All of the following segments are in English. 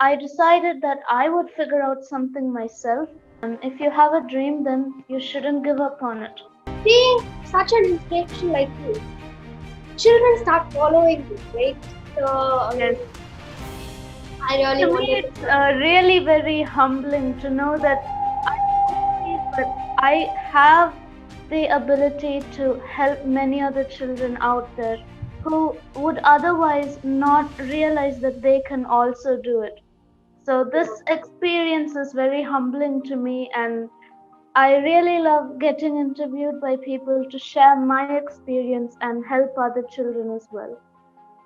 I decided that I would figure out something myself. And if you have a dream, then you shouldn't give up on it. Seeing such an inspiration like you, children start following you, right? So, Yes. I really To me, wanted to it's tell. really very humbling to know that I don't see, but I have the ability to help many other children out there who would otherwise not realize that they can also do it. So, this experience is very humbling to me, and I really love getting interviewed by people to share my experience and help other children as well.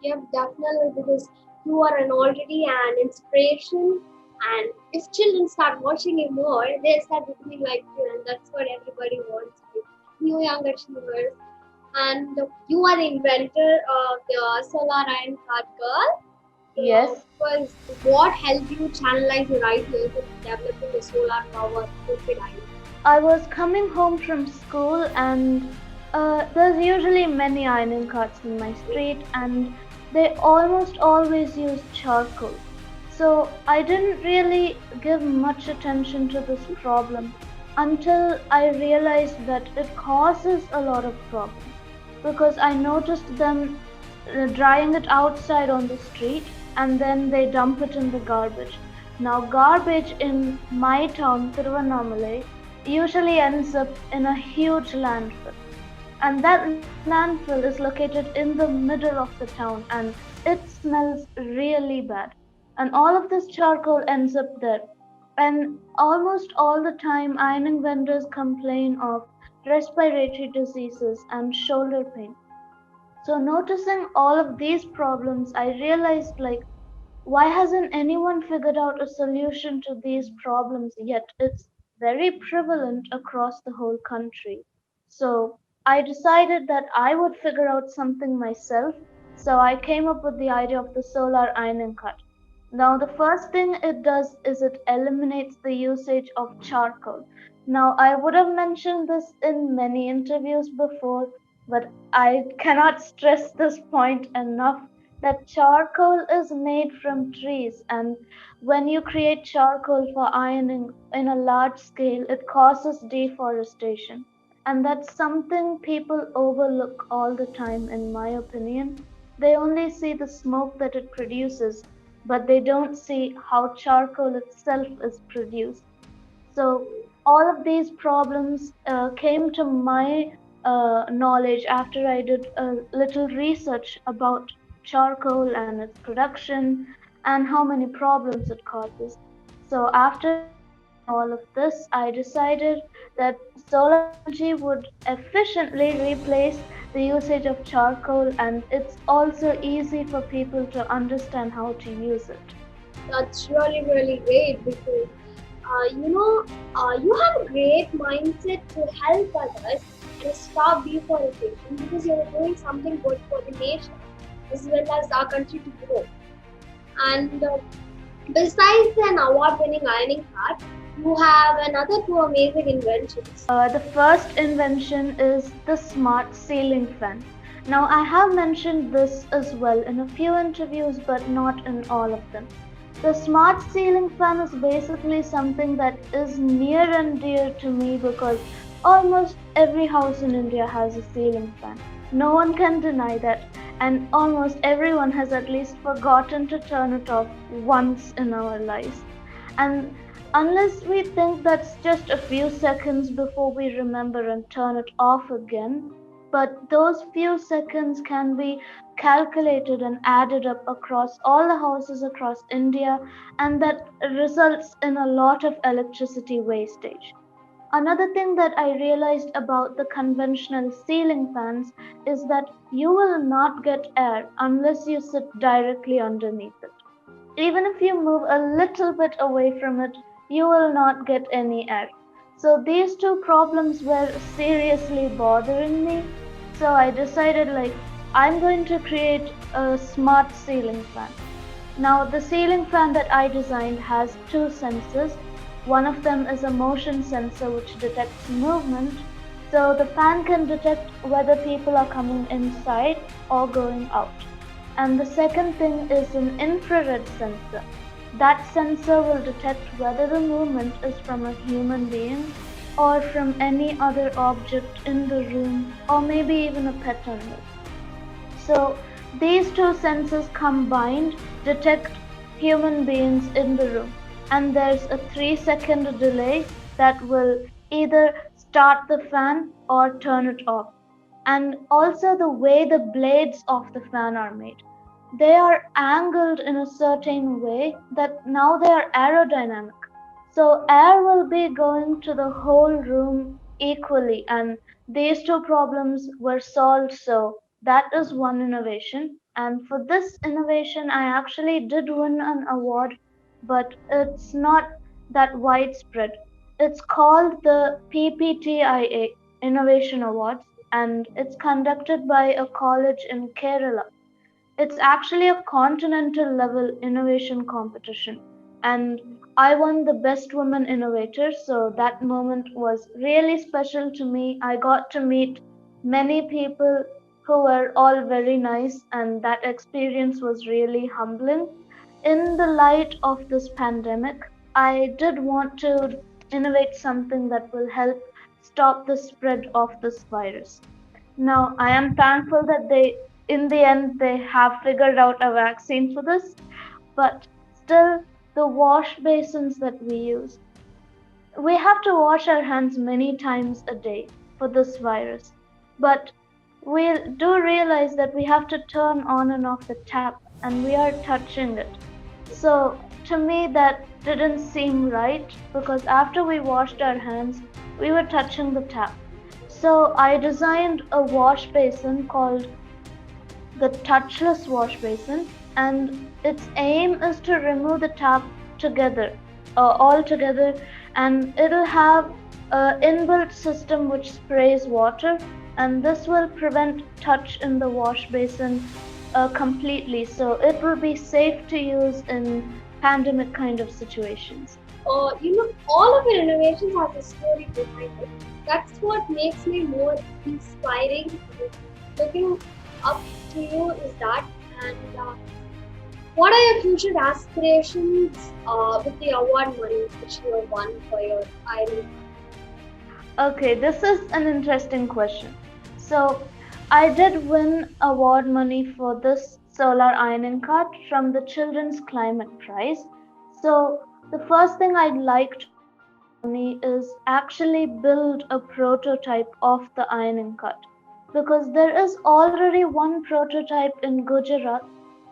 Yeah, definitely, because you are an already an inspiration, and if children start watching you more, they start becoming like you, and that's what everybody wants. New young achievers, and you are the inventor of the solar iron card girl. Yes. Was what helped you channelize your ideas in developing the solar power liquid iron? I was coming home from school, and there's usually many ironing carts in my street, and they almost always use charcoal. So I didn't really give much attention to this problem until I realized that it causes a lot of problems, because I noticed them drying it outside on the street, and then they dump it in the garbage. Now, garbage in my town, Tiruvannamalai, usually ends up in a huge landfill. And that landfill is located in the middle of the town, and it smells really bad. And all of this charcoal ends up there. And almost all the time, ironing vendors complain of respiratory diseases and shoulder pain. So, noticing all of these problems, I realized, like, why hasn't anyone figured out a solution to these problems yet? It's very prevalent across the whole country. So I decided that I would figure out something myself. So I came up with the idea of the solar ironing cut. Now, the first thing it does is it eliminates the usage of charcoal. Now, I would have mentioned this in many interviews before, but I cannot stress this point enough, that charcoal is made from trees, and when you create charcoal for ironing in a large scale, it causes deforestation. And that's something people overlook all the time, in my opinion. They only see the smoke that it produces, but they don't see how charcoal itself is produced. So all of these problems came to my knowledge after I did a little research about charcoal and its production and how many problems it causes. So after researching all of this, I decided that solar energy would efficiently replace the usage of charcoal, and it's also easy for people to understand how to use it. That's really great because you have a great mindset to help others and stop deforestation because you're doing something good for the nation as well as our country to grow. And besides an award-winning ironing cart, you have another two amazing inventions. The first invention is the smart ceiling fan. Now, I have mentioned this as well in a few interviews, but not in all of them. The smart ceiling fan is basically something that is near and dear to me because almost every house in India has a ceiling fan. No one can deny that, and almost everyone has at least forgotten to turn it off once in our lives. And unless we think that's just a few seconds before we remember and turn it off again, but those few seconds can be calculated and added up across all the houses across India, and that results in a lot of electricity wastage. Another thing that I realized about the conventional ceiling fans is that you will not get air unless you sit directly underneath it. Even if you move a little bit away from it, you will not get any air. So these two problems were seriously bothering me. So I decided, like, I'm going to create a smart ceiling fan. Now, the ceiling fan that I designed has two sensors. One of them is a motion sensor which detects movement. So the fan can detect whether people are coming inside or going out. And the second thing is an infrared sensor. That sensor will detect whether the movement is from a human being or from any other object in the room or maybe even a pet animal. So these two senses combined detect human beings in the room, and there's a 3-second delay that will either start the fan or turn it off. And also the way the blades of the fan are made. They are angled in a certain way that now they are aerodynamic. So air will be going to the whole room equally, and these two problems were solved. So that is one innovation. And for this innovation, I actually did win an award, but it's not that widespread. It's called the PPTIA Innovation Awards, and it's conducted by a college in Kerala. It's actually a continental level innovation competition. And I won the Best Woman Innovator, so that moment was really special to me. I got to meet many people who were all very nice, and that experience was really humbling. In the light of this pandemic, I did want to innovate something that will help stop the spread of this virus. Now, I am thankful that in the end, they have figured out a vaccine for this, but still, the wash basins that we use, we have to wash our hands many times a day for this virus. But we do realize that we have to turn on and off the tap, and we are touching it. So, to me, that didn't seem right because after we washed our hands, we were touching the tap. So I designed a wash basin called the touchless wash basin, and its aim is to remove the tap together, all together, and it'll have an inbuilt system which sprays water, and this will prevent touch in the wash basin completely. So it will be safe to use in pandemic kind of situations. All of your innovations have a story behind it. That's what makes me more inspiring. Looking up to you is that. And what are your future aspirations with the award money which you have won for your iron? Okay, this is an interesting question. So, I did win award money for this solar ironing cart from the Children's Climate Prize. So, the first thing I'd like to do with this money is actually build a prototype of the ironing cart because there is already one prototype in Gujarat,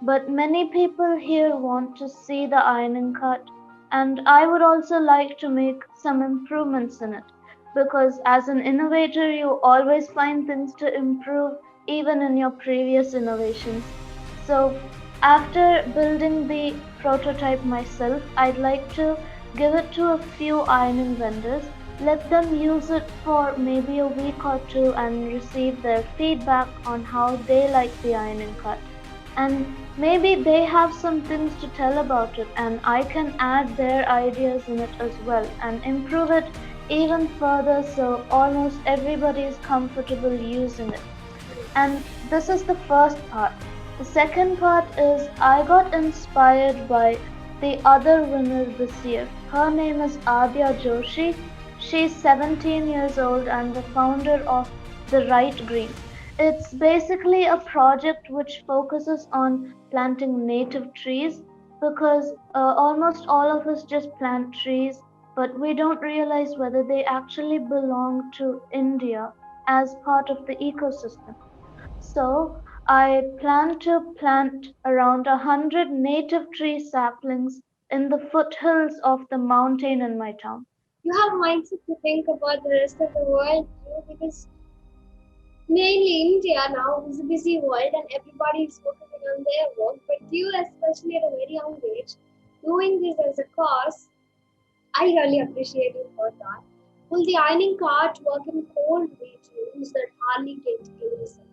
but many people here want to see the ironing cart, and I would also like to make some improvements in it because as an innovator, you always find things to improve even in your previous innovations. So, after building the prototype myself, I'd like to give it to a few ironing vendors, let them use it for maybe a week or two and receive their feedback on how they like the ironing cut. And maybe they have some things to tell about it, and I can add their ideas in it as well and improve it even further so almost everybody is comfortable using it. And this is the first part. The second part is I got inspired by the other winner this year. Her name is Adya Joshi. She's 17 years old and the founder of The Right Green. It's basically a project which focuses on planting native trees because almost all of us just plant trees, but we don't realize whether they actually belong to India as part of the ecosystem. So I plan to plant around 100 native tree saplings in the foothills of the mountain in my town. You have mindset to think about the rest of the world too, because mainly India now is a busy world and everybody is focusing on their work. But you, especially at a very young age, doing this as a cause, I really appreciate you for that. Will the ironing cart work in cold regions that hardly get any sunlight?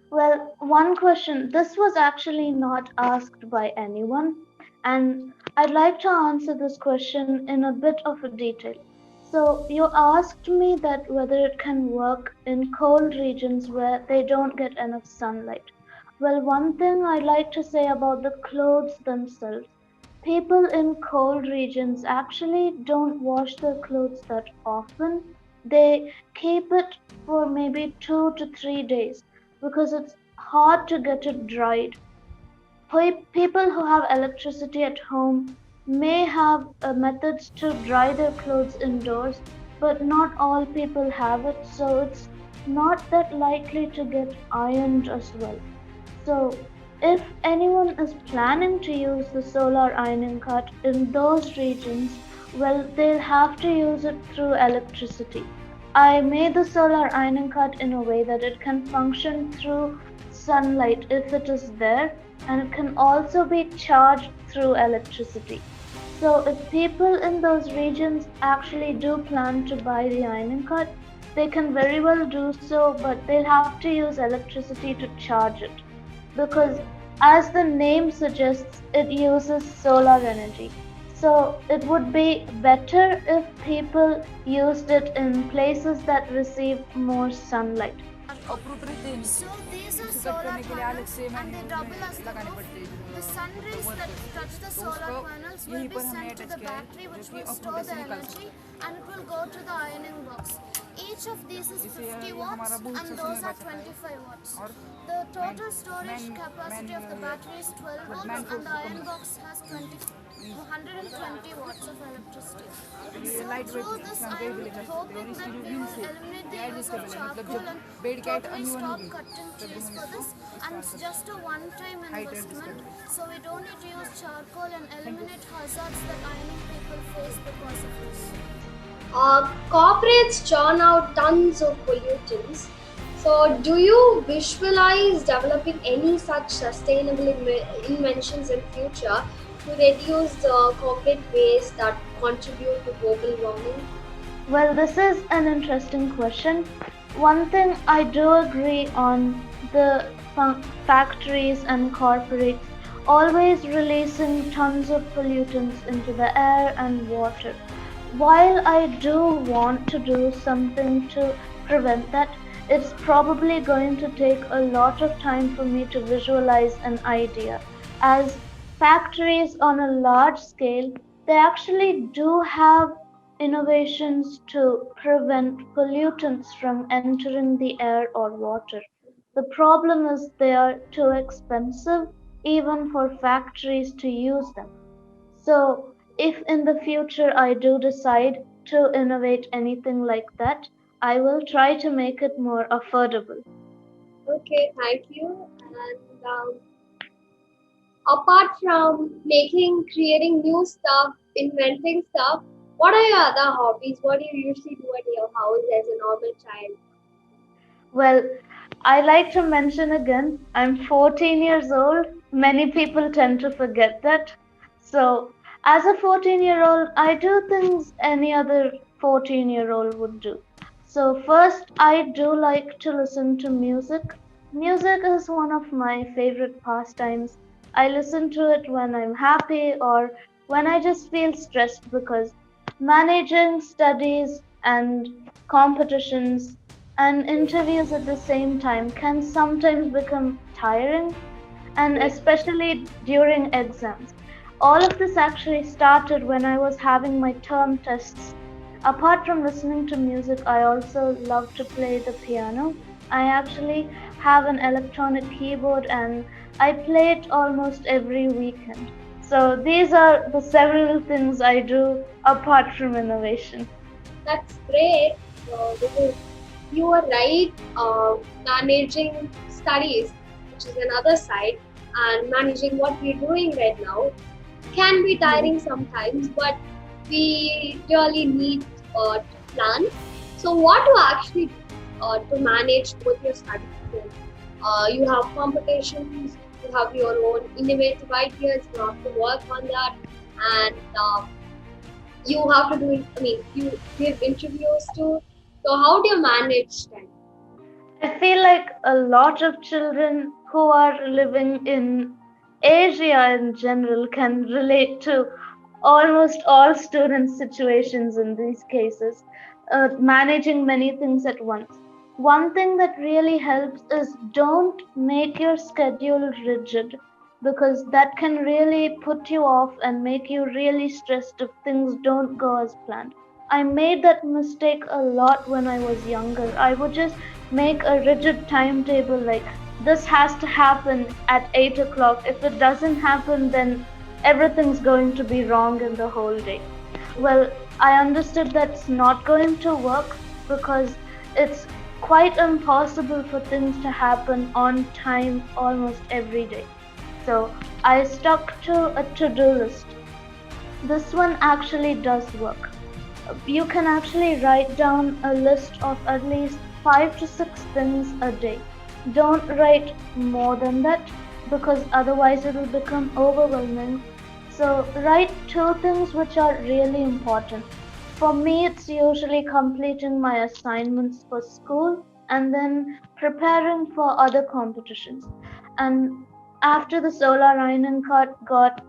Well, one question. This was actually not asked by anyone, and I'd like to answer this question in a bit of a detail. So, you asked me that whether it can work in cold regions where they don't get enough sunlight. Well, one thing I'd like to say about the clothes themselves. people in cold regions actually don't wash their clothes that often. They keep it for maybe 2 to 3 days because it's hard to get it dried. People who have electricity at home may have methods to dry their clothes indoors, but not all people have it, so it's not that likely to get ironed as well. So, if anyone is planning to use the solar ironing cart in those regions, well, they'll have to use it through electricity. I made the solar ironing cart in a way that it can function through sunlight if it is there, and it can also be charged through electricity. So, if people in those regions actually do plan to buy the ironing cart, they can very well do so, but they'll have to use electricity to charge it because, as the name suggests, it uses solar energy. So it would be better if people used it in places that receive more sunlight. So these are solar panels and they double as the roof. The sun rays that touch the solar panels will be sent to the battery which will store the energy and it will go to the ironing box. Each of these is 50 watts and those are 25 watts. The total storage capacity of the battery is 12 watts and the iron box has 120 watts of electricity. So through this I am hoping that we will eliminate the use of charcoal and totally stop cutting trees for this, and it's just a one-time investment, so we don't need to use charcoal and eliminate hazards that ironing people face because of this. Corporates churn out tons of pollutants. So, do you visualize developing any such sustainable inventions in future to reduce the corporate waste that contribute to global warming? Well, this is an interesting question. One thing I do agree on, the factories and corporates always releasing tons of pollutants into the air and water. While I do want to do something to prevent that, it's probably going to take a lot of time for me to visualize an idea. As factories on a large scale, they actually do have innovations to prevent pollutants from entering the air or water. The problem is they are too expensive even for factories to use them. So, if in the future I do decide to innovate anything like that, I will try to make it more affordable. Okay, thank you. And apart from creating new stuff, inventing stuff, what are your other hobbies? What do you usually do at your house as a normal child? Well, I like to mention again, I'm 14 years old. Many people tend to forget that. So, as a 14-year-old, I do things any other 14-year-old would do. So, first, I do like to listen to music. Music is one of my favorite pastimes. I listen to it when I'm happy or when I just feel stressed because managing studies and competitions and interviews at the same time can sometimes become tiring, and Yes. especially during exams. All of this actually started when I was having my term tests. Apart from listening to music, I also love to play the piano. I actually have an electronic keyboard and I play it almost every weekend. So these are the several things I do apart from innovation. That's great. Because you are right. Managing studies, which is another side, and managing what we're doing right now can be tiring sometimes, but we really need to plan. So, what to actually do to manage both your studies? You have competitions, you have your own innovative ideas, you have to work on that, and you have to do it. I mean, you give interviews too. So, how do you manage time? I feel like a lot of children who are living in Asia in general can relate to almost all student situations in these cases, managing many things at once. One thing that really helps is don't make your schedule rigid. because that can really put you off and make you really stressed if things don't go as planned. I made that mistake a lot when I was younger. I would just make a rigid timetable like this has to happen at 8 o'clock. If it doesn't happen, then everything's going to be wrong in the whole day. Well, I understood that's not going to work because it's quite impossible for things to happen on time almost every day. So I stuck to a to do list. This one actually does work. You can actually write down a list of at least 5 to 6 things a day. Don't write more than that because otherwise it will become overwhelming. So, write two things which are really important. For me, it's usually completing my assignments for school and then preparing for other competitions. And after the solar iron got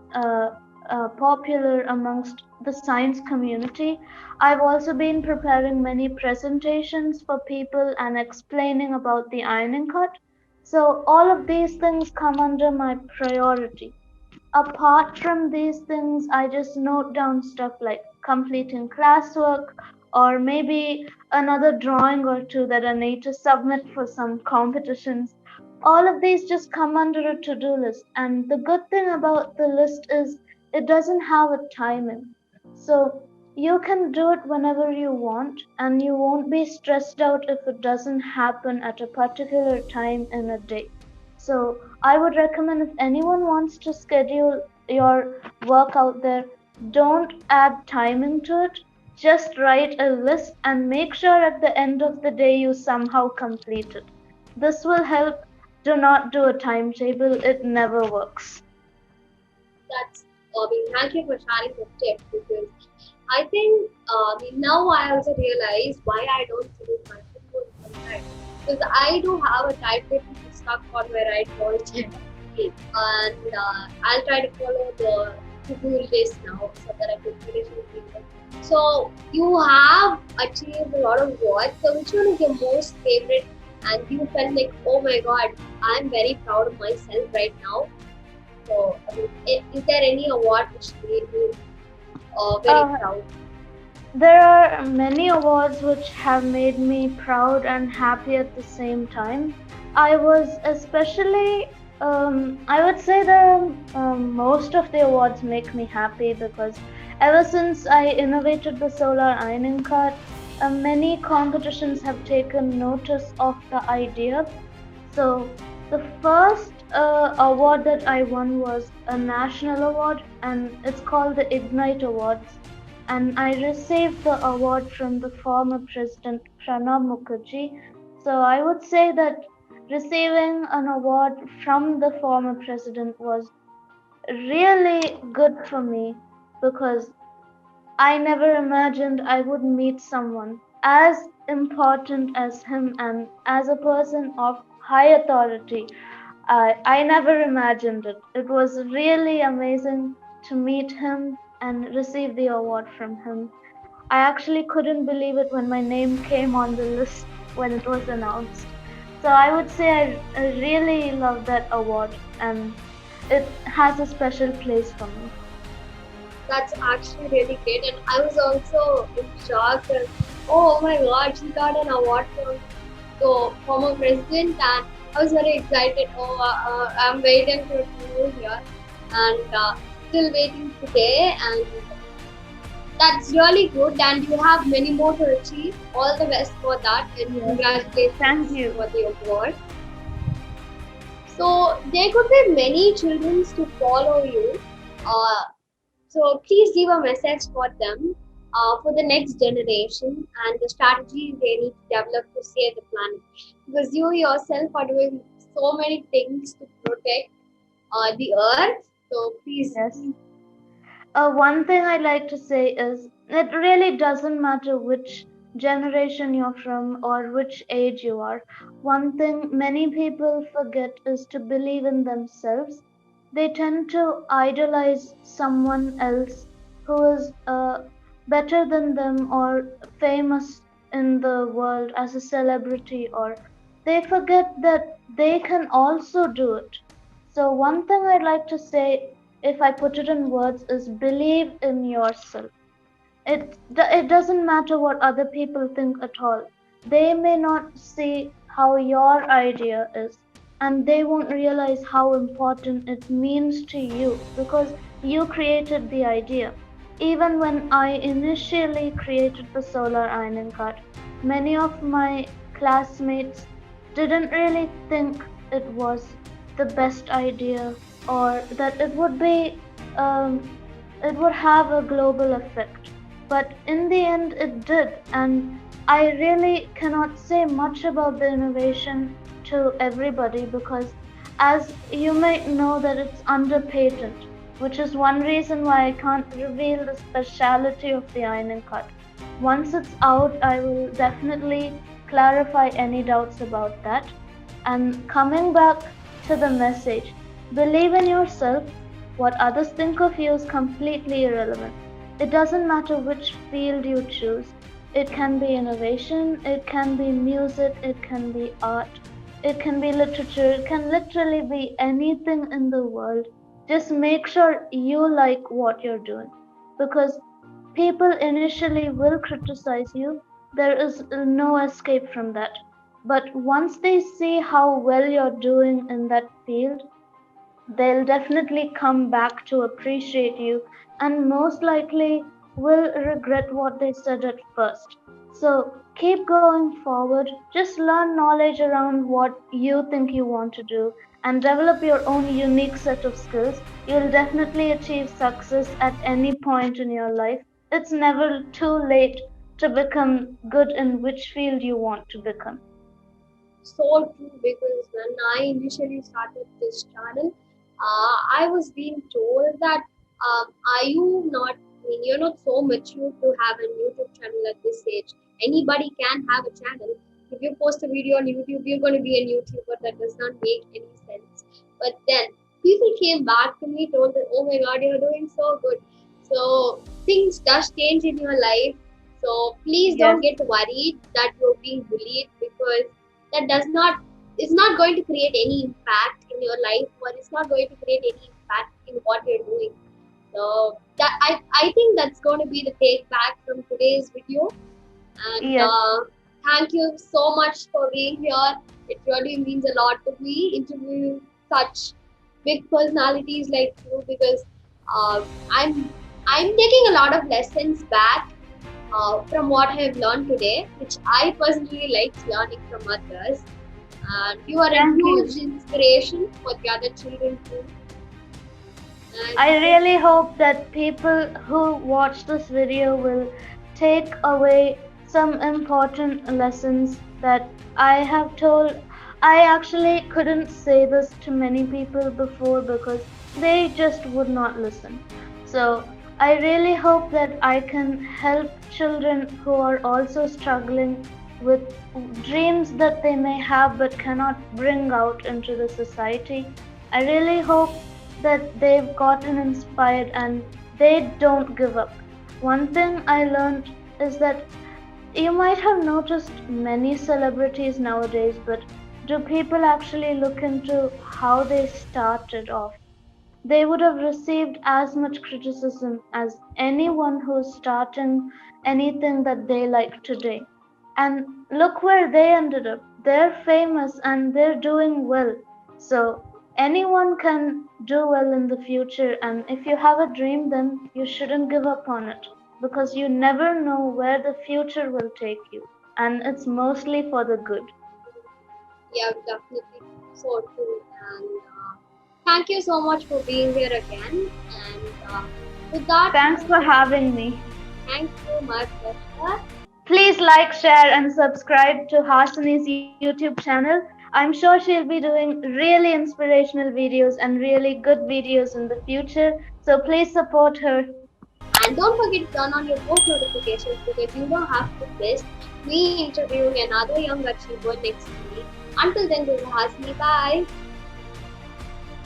popular amongst the science community, I've also been preparing many presentations for people and explaining about the ironing cut. So all of these things come under my priority. Apart from these things, I just note down stuff like completing classwork or maybe another drawing or two that I need to submit for some competitions. All of these just come under a to do list. And the good thing about the list is it doesn't have a timing. So you can do it whenever you want, and you won't be stressed out if it doesn't happen at a particular time in a day. So I would recommend if anyone wants to schedule your work out there, don't add timing to it. Just write a list and make sure at the end of the day you somehow complete it. This will help. Do not do a timetable, it never works. That's, thank you for sharing the tip because I think now I also realize why I don't finish my football on time. Because I do have a timetable stuck on my right wall chair. And I'll try to follow the to-do list now so that I can finish it. So you have achieved a lot of work. So which one is your most favorite? And you felt like, oh my god, I'm very proud of myself right now. So is there any award which made you very Uh, proud? there are many awards which have made me proud and happy at the same time. I was especially, I would say that most of the awards make me happy because ever since I innovated the solar ironing cart, many competitions have taken notice of the idea. So the first award that I won was a national award, and it's called the Ignite Awards. And I received the award from the former president Pranab Mukherjee. So I would say that receiving an award from the former president was really good for me because I never imagined I would meet someone as important as him and as a person of high authority. I never imagined it. It was really amazing to meet him and receive the award from him. I actually couldn't believe it when my name came on the list when it was announced. So I would say I really love that award and it has a special place for me. That's actually really great, and I was also in shock. That, oh my God, she got an award from the former president, and I was very excited. Oh, I'm waiting for you here, and still waiting today, and that's really good. And you have many more to achieve. All the best for that, and Yes. Thank congratulations you. for the award. So there could be many children to follow you. Uh, So please give a message for them for the next generation and the strategy they need to develop to save the planet. Because you yourself are doing so many things to protect the earth. So please, Yes. One thing I like to say is it really doesn't matter which generation you're from or which age you are. One thing many people forget is to believe in themselves. They tend to idolize someone else who is better than them or famous in the world as a celebrity, or they forget that they can also do it. So, one thing I'd like to say, if I put it in words, is believe in yourself. It doesn't matter what other people think at all. They may not see how your idea is, and they won't realize how important it means to you because you created the idea. Even when I initially created the solar ironing cart, many of my classmates didn't really think it was the best idea or that it would have a global effect, but in the end it did, and I really cannot say much about the innovation to everybody because, as you might know, that it's under patent, which is one reason why I can't reveal the speciality of the ironing cut. Once it's out, I will definitely clarify any doubts about that. And coming back to the message, believe in yourself. What others think of you is completely irrelevant. It doesn't matter which field you choose. It can be innovation, it can be music, it can be art, it can be literature, it can literally be anything in the world. Just make sure you like what you're doing. Because people initially will criticize you, there is no escape from that. But once they see how well you're doing in that field, they'll definitely come back to appreciate you and most likely will regret what they said at first. So keep going forward, just learn knowledge around what you think you want to do and develop your own unique set of skills. You'll definitely achieve success at any point in your life. It's never too late to become good in which field you want to become. So true, because when I initially started this channel, I was being told that are you not, I mean, you're not so mature to have a YouTube channel at this age. Anybody can have a channel. If you post a video on YouTube, you're going to be a YouTuber. That does not make any sense. But then people came back to me, told that, oh my God, you're doing so good. So things does change in your life. So please Yes. don't get worried that you're being bullied, because that does not is not going to create any impact in your life, or it's not going to create any impact in what you're doing. So that I think that's going to be the take back from today's video. And Yes. thank you so much for being here. It really means a lot to me interviewing such big personalities like you, because uh, I'm I'm taking a lot of lessons back from what I have learned today, which I personally like learning from others. And you are a Thank you. huge inspiration for the other children too. I And really hope that people who watch this video will take away some important lessons that I have told. I actually couldn't say this to many people before because they just would not listen. So I really hope that I can help children who are also struggling with dreams that they may have but cannot bring out into the society. I really hope that they've gotten inspired and they don't give up. One thing I learned is that you might have noticed many celebrities nowadays, but do people actually look into how they started off? They would have received as much criticism as anyone who's starting anything that they like today. And look where they ended up. They're famous and they're doing well. So anyone can do well in the future. And if you have a dream, then you shouldn't give up on it because you never know where the future will take you. And it's mostly for the good. yeah, definitely so true. And thank you so much for being here again. And with that, Thanks for having me. thank you, my pleasure. Please like, share, and subscribe to Hasani's YouTube channel. I'm sure she'll be doing really inspirational videos and really good videos in the future. So please support her. And don't forget to turn on your post notifications, because you don't have to miss me interviewing another young achiever next week. Until then, this is Hasni. Bye.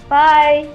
Bye.